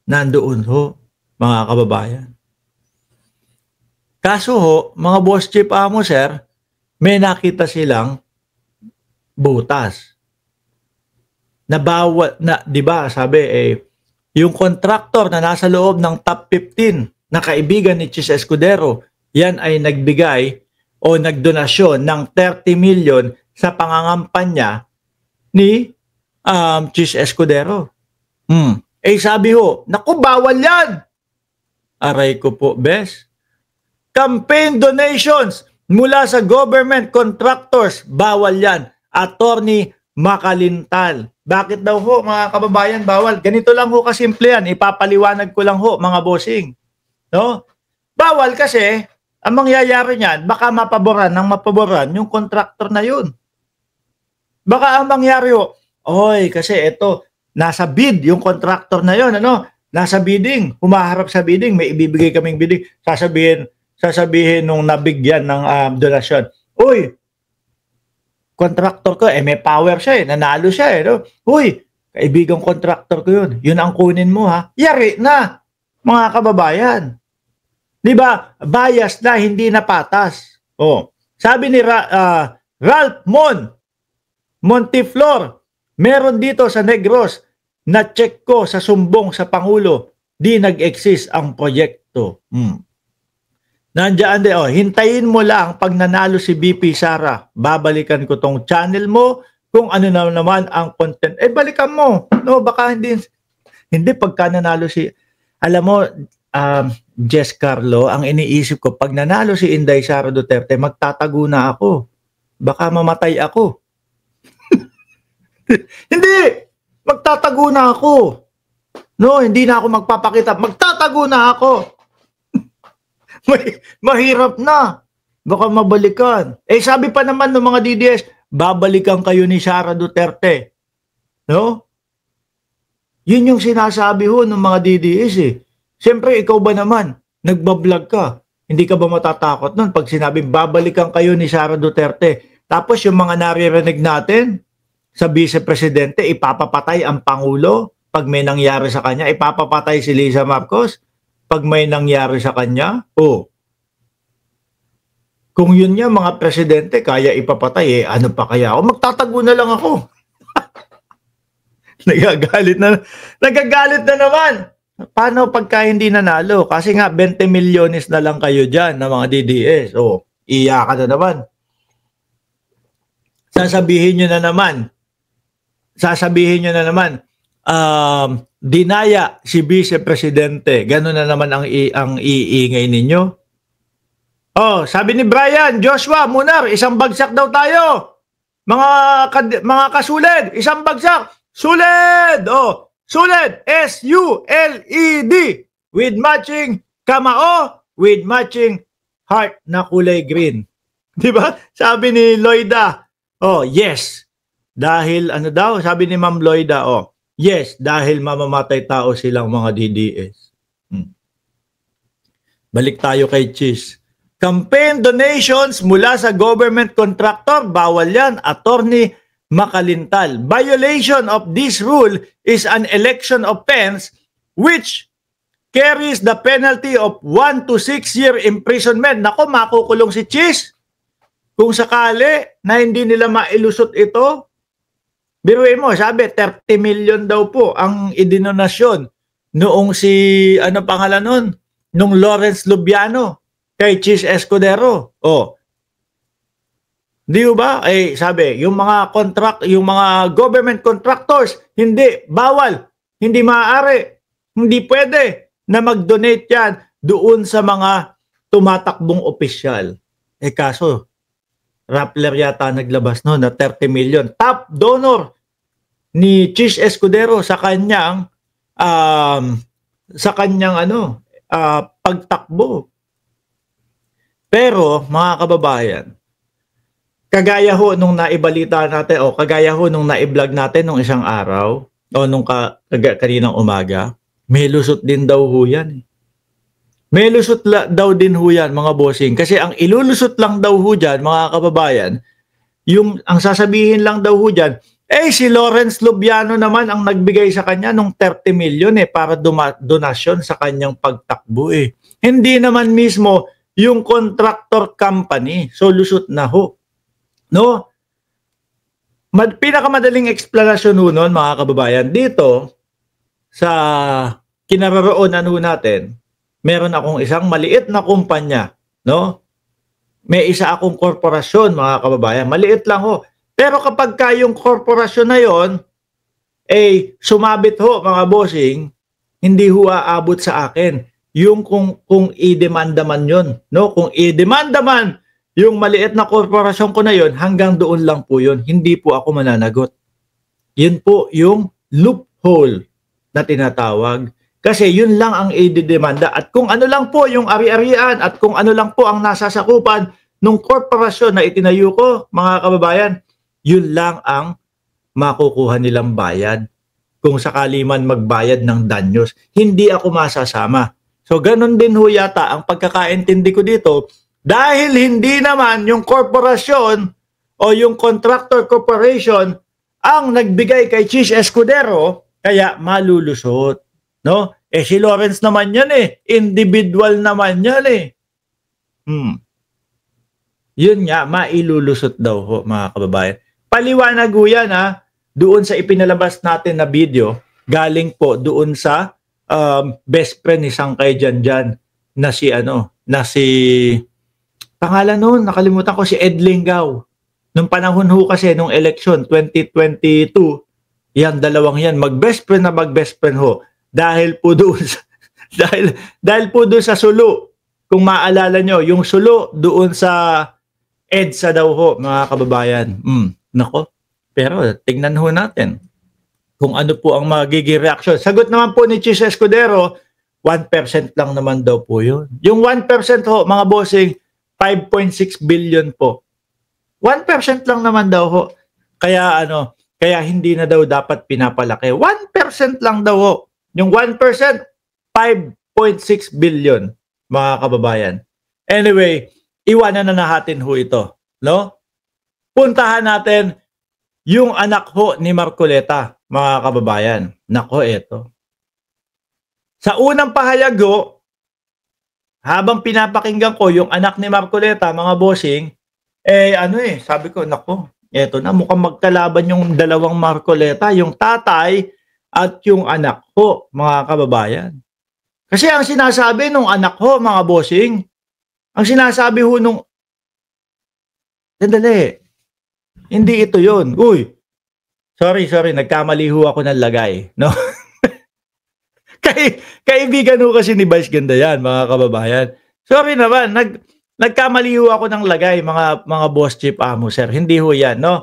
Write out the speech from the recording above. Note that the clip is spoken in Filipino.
nandoon ho, mga kababayan. Kaso ho, mga boss chief amo sir, may nakita silang butas. Na bawat, na, di ba, sabi yung contractor na nasa loob ng top 15 na kaibigan ni Chis Escudero, yan ay nagbigay o nagdonasyon ng 30 million sa pangangampanya ni Chis Escudero. Sabi ho, naku, bawal yan. Aray ko po, bes. Campaign donations mula sa government contractors, bawal yan. Attorney Makalintal. Bakit daw ho, mga kababayan, bawal? Ganito lang ho kasimple yan. Ipapaliwanag ko lang ho, mga bossing. No? Bawal kasi, ang mangyayari niyan, baka mapaboran yung contractor na yun. Baka ang mangyari ho, oy, kasi ito, nasa bid yung contractor na yun, ano? Nasa bidding, humaharap sa bidding, may ibibigay kaming bidding, sasabihin nung nabigyan ng donasyon, uy, contractor ko, may power siya nanalo siya no? Uy, kaibigang contractor ko yun ang kunin mo ha, yari na, mga kababayan. Di ba? Bias na, hindi na patas. Sabi ni Ralph Montiflor, meron dito sa Negros, na check ko sa sumbong sa Pangulo, di nag-exist ang proyekto. Nandiyan din, hintayin mo lang pag nanalo si BP Sara. Babalikan ko tong channel mo kung ano na naman ang content. Balikan mo. No, baka hindi pagka nanalo si, alam mo, Jess Carlo, ang iniisip ko, pag nanalo si Inday Sara Duterte, magtatago na ako. Baka mamatay ako. Hindi! Magtatago na ako. No, hindi na ako magpapakita. Magtatago na ako. Mahirap na. Baka mabalikan. Sabi pa naman ng mga DDS, babalikan kayo ni Sara Duterte. No? Yun yung sinasabi ho ng mga DDS Siyempre, ikaw ba naman, nagbablog ka. Hindi ka ba matatakot nun pag sinabi, babalikan kayo ni Sara Duterte. Tapos yung mga naririnig natin sa Vice Presidente, ipapapatay ang Pangulo pag may nangyari sa kanya. Ipapapatay si Liza Marcos pag may nangyari sa kanya. Kung yun niya, mga presidente, kaya ipapatay, ano pa kaya ako? Magtatago na lang ako. Nagagalit na naman. Paano pagka hindi nanalo? Kasi nga, 20 milyones na lang kayo dyan na mga DDS. Iyakan na naman. Sasabihin nyo na naman, dinaya si Vice Presidente. Ganun na naman ang iingay ninyo. Sabi ni Brian, Joshua, Munar, isang bagsak daw tayo. Mga kasuled, isang bagsak. Suled! Suled! S-U-L-E-D! With matching kamao, with matching heart na kulay green. Diba? Sabi ni Loida, yes. Dahil, ano daw? Sabi ni Ma'am Loida, yes, dahil mamamatay tao silang mga DDS. Balik tayo kay Chis. Campaign donations mula sa government contractor, bawal yan. Attorney Makalintal. Violation of this rule is an election offense which carries the penalty of 1 to 6 year imprisonment. Nako, makukulong si Chis. Kung sakali na hindi nila mailusot ito, biruin mo, sabi, 30 million daw po ang idinonasyon noong si, ano pangalan nun? Nung Lawrence Lubiano kay Chis Escudero. Di ba? Sabi, yung mga government contractors, hindi, bawal, hindi maaari, hindi pwede na mag-donate yan doon sa mga tumatakbong opisyal. Kaso, Rappler yata naglabas no na 30 million. Top donor ni Chis Escudero sa kanyang pagtakbo. Pero mga kababayan, kagaya ho nung naibalita natin kagaya ho nung nai-vlog natin nung isang araw nung kaninang umaga, may lusot din daw ho yan. May lusot daw din ho yan, mga bossing. Kasi ang ilulusot lang daw ho dyan, mga kababayan, ang sasabihin lang daw ho dyan, Eh, si Lawrence Lubiano naman ang nagbigay sa kanya nung 30 million para donasyon sa kanyang pagtakbo eh. Hindi naman mismo yung contractor company. So, lusot na ho. No? Pinakamadaling explanation ho nun, mga kababayan, dito sa kinaroroonan ho natin, meron akong isang maliit na kumpanya, no? May isa akong korporasyon, mga kababayan. Maliit lang ho. Pero kapag yung korporasyon na yon, sumabit ho, mga bossing, hindi ho aabot sa akin. Yung kung i-demanda man yun. No? Kung i-demanda man yung maliit na korporasyon ko na yon, hanggang doon lang po yun. Hindi po ako mananagot. Yun po yung loophole na tinatawag. Kasi yun lang ang i-demanda. At kung ano lang po yung ari-arian at kung ano lang po ang nasasakupan ng korporasyon na itinayo ko, mga kababayan, yun lang ang makukuha nilang bayad. Kung sakali man magbayad ng danyos, hindi ako masasama. So, ganun din ho yata ang pagkakaintindi ko dito. Dahil hindi naman yung korporasyon o yung contractor corporation ang nagbigay kay Chis Escudero, kaya malulusot. No? Si Lawrence naman yan individual naman yan Yun nga, mailulusot daw ho, mga kababayan. Paliwanag ho yan doon sa ipinalabas natin na video, galing po doon sa best friend ni Sangkay Janjan na si pangalan noon, nakalimutan ko, si Ed Lingaw. Nung panahon ho kasi, nung election 2022, yan, dalawang yan, mag-best friend ho. Dahil po doon sa, dahil po doon sa Sulu, kung maalala nyo, yung Sulu doon sa EDSA daw ho, mga kababayan. Nako, pero tingnan ho natin kung ano po ang magiging reaction. Sagot naman po ni Chis Escudero, 1% lang naman daw po yun. Yung 1% ho, mga bossing, 5.6 billion po. 1% lang naman daw ho. Kaya kaya hindi na daw dapat pinapalaki. 1% lang daw ho. Yung 1%, 5.6 billion, mga kababayan. Anyway, iwanan na natin ho ito, no? Puntahan natin yung anak ho ni Marcoleta, mga kababayan. Nako, eto. Sa unang pahayag ho, habang pinapakinggan ko yung anak ni Marcoleta, mga bossing, sabi ko, nako, eto na, mukhang magkalaban yung dalawang Marcoleta, yung tatay at yung anak ho, mga kababayan. Kasi ang sinasabi nung anak ho, mga bossing, ang sinasabi ho nung, sandali, hindi ito yun. Uy, sorry, nagkamali ho ako ng lagay. No? Kaibigan ho kasi ni Vice Ganda yan, mga kababayan. Sorry naman, nagkamali ho ako ng lagay, mga boss chief amo, sir. Hindi ho yan, no?